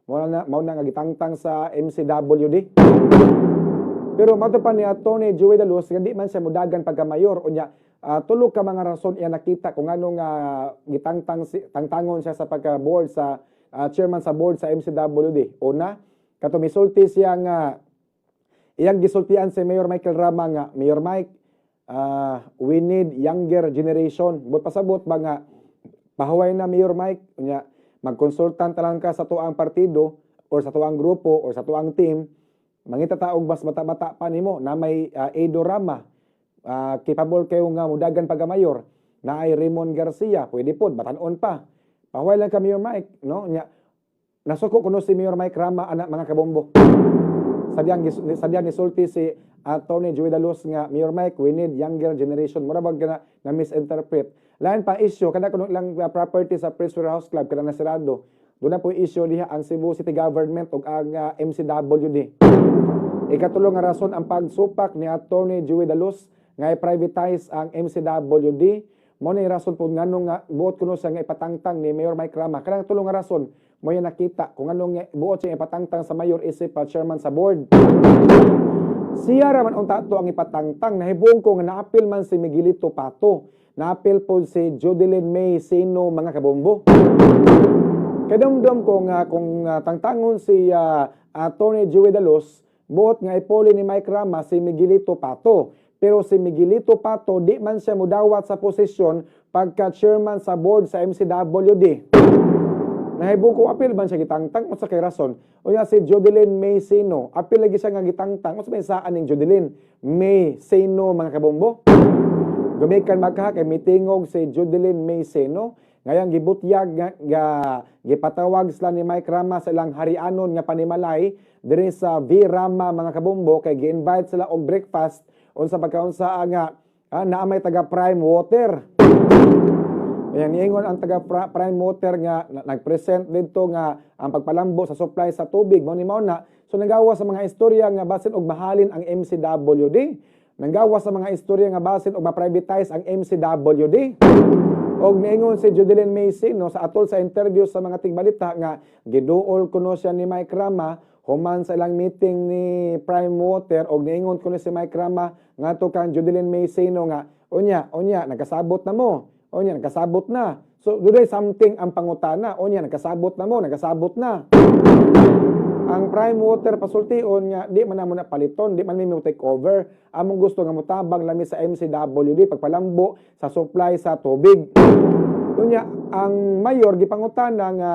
mao na nga gitangtang sa MCWD. Pero mato pa ni Tony Joey de Luz nga di man siya mudagan pagka mayor unya tulo ka mga rason iya nakita kung anong tangtangon siya sa pagka board sa chairman sa board sa MCWD. Una, kato misulti siya nga iyang gisultian si Mayor Michael Rama nga Mayor Mike, we need younger generation. But pasabot ba nga pahuway na Mayor Mike unya magkonsultan lang ka sa tuang partido or sa tuang grupo or sa tuang team. Mangita taog bas bata-bata pa nimo na may Edo Rama, capable kayo nga mudagan pagamayor, na ay Raymond Garcia, pwede po, batanon pa. Pahuway lang ka Mayor Mike, no? Nasuko kuno si Mayor Mike Rama, anak mga kabombo. Sadyang nisulti si Atty. Joey de Luz nga, Mayor Mike, we need younger generation. Mura bag na misinterpret. Lain pa issue, kada kuno lang property sa Prince Warehouse Club, kada nasirado. Doon na po issue diha ang Cebu City Government o ang MCWD. Ikatulo nga rason ang pagsupak ni Atty. Joey de Luz nga i-privatize ang MCWD. Mo ni rason po nganong nga buot kuno siya nga ipatangtang ni Mayor Mike Rama. Kanang tulo nga rason mo yan nakita kung anong buot siya ipatangtang sa mayor isip chairman sa board. Siya raman unta to ang ipatangtang. Nahibong ko nga naapil man si Miguelito Pato. Naapil po si Jodeline May Sino mga kabombo. Kadamdam ko nga kung tangtangon si Atty. Joey de Luz, buot nga ipoli ni Mike Rama si Miguelito Pato. Pero si Miguelito Pato, di man siya mudawat sa posisyon pagka chairman sa board sa MCWD. Nahibong ko apil man siya gitangtang o sa kay rason. O ya si Jodeline May Sino, apil lagi siya nga gitangtang. O sa may saan ng Jodeline May Sino mga kabombo? Gumikan magkahak ay mitingog si Jodeline May Sino. Ngayang gibutyag nga gipatawag sila ni Mike Rama sa ilang harianon nga panimalay diri sa V Rama mga kabombo kay gi-invite sila og breakfast unsa pagkaunsa nga naamay taga Prime Water. Ayan niingon ang taga Prime Water nga nagpresent dito nga ang pagpalambo sa supply sa tubig mao ni mao na so nagawa sa mga istorya nga basin og mahalin ang MCWD. Nanggawa sa mga istorya nga basin og ma-privatize ang MCWD. Og niingon si Jodeline May Sino sa atol sa interview sa mga tigbalita nga giduol kuno siya ni Mike Rama human sa ilang meeting ni Prime Water og niingon kuno si Mike Rama ngadto kang Jodeline May Sino nga unya nagkasabot na mo. Unya nagkasabot na. So duday something ang pangutana. Unya nagkasabot na mo, nagkasabot na. Ang Prime Water pasultion nga di man namo na paliton, di man mi take over. Among gusto nga motabang lami sa MCWD pagpalambo sa supply sa tubig. Unya ang mayor gipangutana nga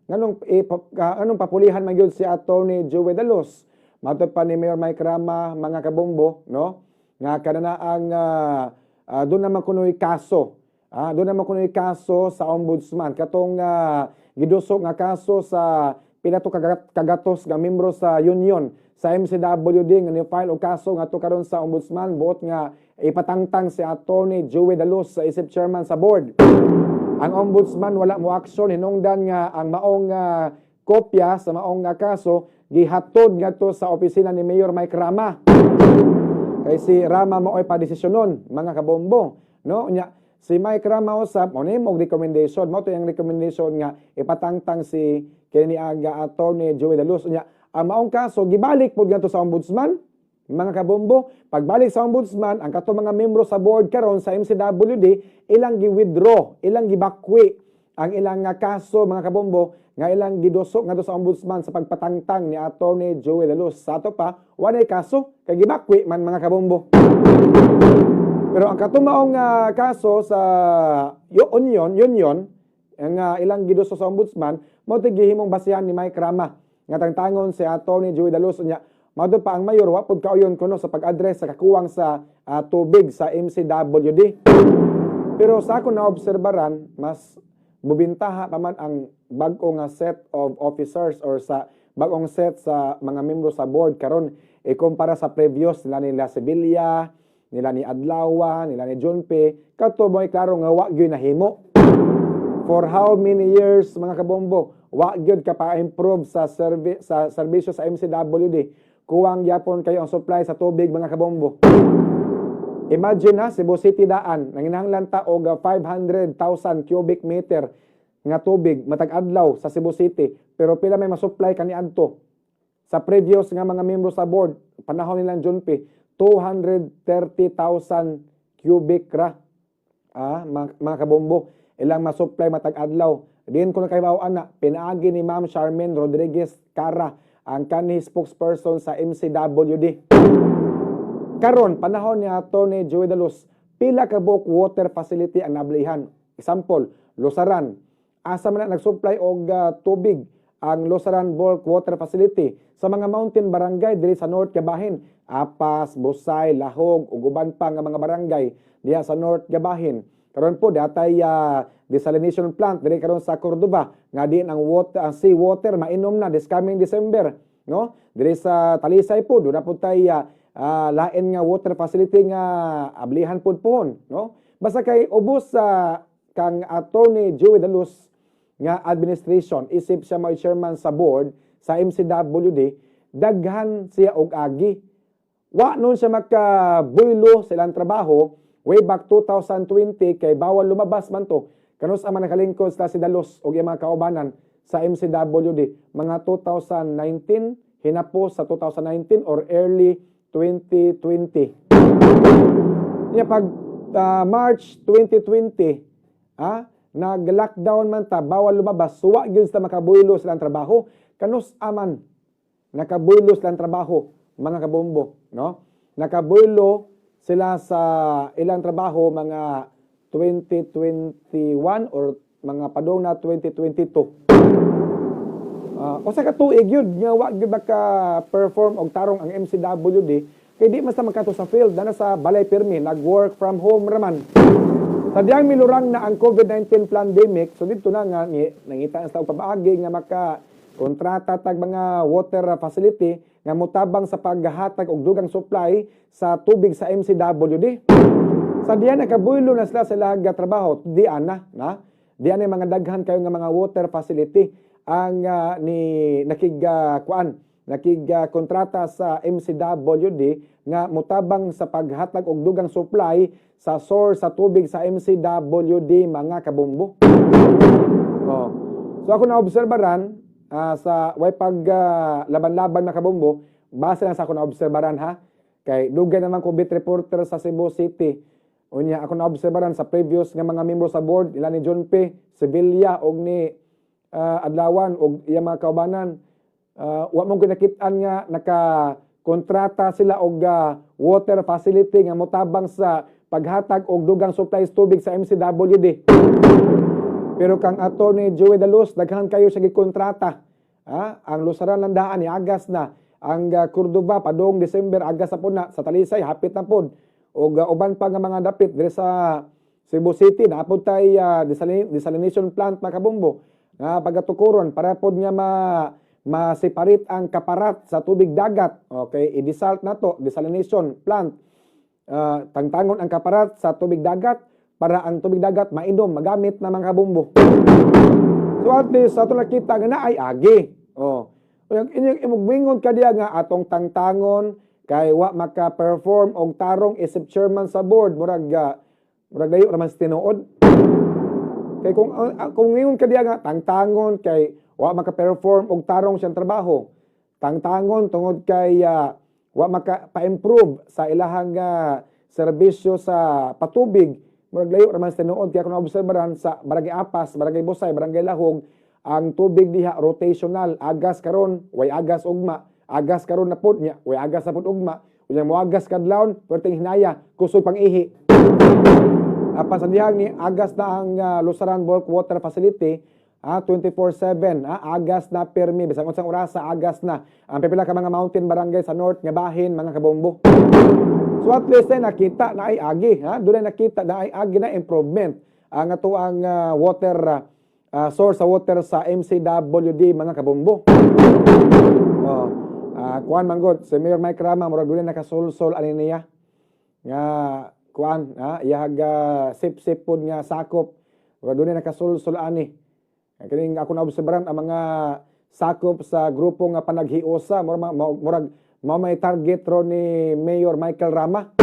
anong papulihan man gyud si Atty. Joey de Luz. Matod pa ni Mayor Mike Rama mga kabombo, no? Nga kanana ang doon naman kunoy kaso. Doon naman kunoy kaso sa ombudsman katong gidusok nga kaso sa pinato kagatos nga membro sa union sa MCWD nga ni-file og kaso nga to karon sa ombudsman buot nga ipatangtang si Atty. Joey de Luz sa isip chairman sa board. Ang ombudsman wala mo aksyon hinungdan nga ang maong kopya sa maong kaso gihatod ngadto sa opisina ni Mayor Mike Rama. Kay si Rama maoy pa desisyonon mga kabombo, no? Nya si Mike Rama usab mo ni mog recommendation mo to yung recommendation nga ipatangtang si kini aga Atty. Joey de Luz. Nya ang maong kaso gibalik pud ngadto sa ombudsman mga kabombo. Pagbalik sa ombudsman ang kato mga membro sa board karon sa MCWD ilang gi-withdraw, ilang gibakwi ang ilang kaso mga kabombo nga ilang gidusok ngadto sa ombudsman sa pagpatangtang ni Atty. Joey de Luz. Sa ato pa walay kaso kay gibakwi man mga kabombo. Pero ang katumaong kaso sa union ang ilang gidusok sa ombudsman mao gihimong basihan ni Mike Rama nga tangtangon si Atty. Joey de Luz nya mado pa ang mayor wa pud kauyon kuno sa pag-address sa kakuwang sa tubig sa MCWD. Pero sa ako na obserbaran mas bubintaha pa man ang bag-o nga set of officers or sa bag-ong set sa mga membro sa board karon ikumpara sa previous nila Sevilla, nila ni Adlawa, nila ni John P. Kato mo klaro nga wa gyud nahimo. For how many years mga kabombo, wa gyud ka pa-improve sa serbisyo sa MCWD. Kuwang yapon kayo ang supply sa tubig mga kabombo. Imagine na Cebu City daan nanginahanglan ta og 500,000 cubic meter nga tubig matag adlaw sa Cebu City pero pila may masupply kaniadto. Sa previous nga mga membro sa board, panahon nilang John P, 230,000 cubic ra. Mga kabombo, ilang masupply matag adlaw. Diin ko na kayo ana, pinaagi ni Ma'am Charmaine Rodriguez Cara, ang kanhi spokesperson sa MCWD. Karon panahon ni Atty. Joey De Luz, pila ka bulk water facility ang nablihan. Example, Losaran. Asa man na nagsupply og tubig ang Losaran Bulk Water Facility sa mga mountain barangay diri sa North Gabahin, Apas, Busay, Lahog ug uban pa nga mga barangay diha sa North Gabahin. Karon po datay desalination plant diri karon sa Cordoba nga diin ang water, ang sea water mainom na this coming December, no? Diri sa Talisay po do na po tay lain nga water facility nga ablihan pud pohon, no? Basta kay ubos sa kang Atty. Joey De Luz nga administration, isip siya may chairman sa board sa MCWD, daghan siya og agi. Wa nun siya makabuylo silang trabaho way back 2020 kay bawal lumabas man to. Kanus ang nakalingkod sa si De Luz og iyang mga kaubanan sa MCWD mga 2019 hinapos sa 2019 or early 2020. Niya pag March 2020, nag-lockdown man ta, bawal lumabas, suwa gyud sa makabuylo silang trabaho. Kanus aman nakabuylo silang trabaho, mga kabombo, no? Nakabuylo sila sa ilang trabaho mga 2021 or mga padong na 2022. O sa katuig yun, nga wa gyud maka-perform og tarong ang MCWD kay di mas magkato sa field na sa balay pirmi, nag-work from home raman. Sadyang milurang na ang COVID-19 pandemic, so dito na nga nangita sa pabaagi nga maka-kontrata tag mga water facility nga motabang sa paghatag og dugang supply sa tubig sa MCWD. Sadyang nakabuylo na sila sa laga trabaho, diyan na. Diyan ay mga daghan kayo nga mga water facility ang nakigkontrata sa MCWD nga motabang sa paghatag og dugang supply sa source sa tubig sa MCWD, mga kabombo. So ako naobserbaran sa way pag laban-laban na kabombo, base lang sa ako naobserbaran kay dugay naman ko bit reporter sa Cebu City. Unya ako naobserbaran sa previous nga mga membro sa board, ila ni John P. Sevilla og ni Adlawan og iyang mga kaubanan. Wa mong kinakit-an nga naka-kontrata sila og water facility nga motabang sa paghatag og dugang supply tubig sa MCWD. Pero kang Atty. Joey De Luz, daghan kayo sa gikontrata. Ang Lusaran Landaan ni agas na, ang Cordoba padong December agas na po na, sa Talisay hapit na po. Og uban pa nga mga dapit diri sa Cebu City na apod tay desalination plant na kabombo. Nga pagatukuron para pod nga ma-separate ang kaparat sa tubig dagat. Okay, i-desalt na to, desalination plant. Tangtangon ang kaparat sa tubig dagat para ang tubig dagat mainom, magamit na mga kabombo. So at least, sa ito nakita nga na ay agi. Inyong imugmingon ka diya nga atong tangtangon, kay wa maka-perform og tarong isip chairman sa board, murag dayo naman sa tinuod. Kay kung ngayon ka diya nga tangtangon, kay wa maka-perform og tarong siyang trabaho. Tangtangon tungod kay wa maka-pa-improve sa ilahang serbisyo sa patubig. Murag layo raman sa tinuod kaya kung naobserbaran sa Barangay Apas, Barangay Busay, Barangay Lahog, ang tubig diha rotational, agas karon, way agas ugma, agas karon na pud nya, way agas na pud ugma. Unya mo agas kadlawon, perting hinaya, kusog pang ihi. Apan sa dihang ni agas na ang Lusaran Bulk Water Facility, 24/7, agas na permi, bisag unsang orasa agas na. Ang pipila ka mga mountain barangay sa north nga bahin, mga kabombo. So at least nakita na ay agi, doon ay nakita na ay agi na improvement ang ato ang water source sa water sa MCWD, mga kabombo. Kuan manggod si Mayor Mike Rama murag doon nakasulsol ani niya nga kuan iyag sip-sip pod nga sakop murag doon nakasulsol ani. Kining ako naobserbaran ang mga sakop sa grupo nga panaghiusa murag may target ro ni Mayor Michael Rama.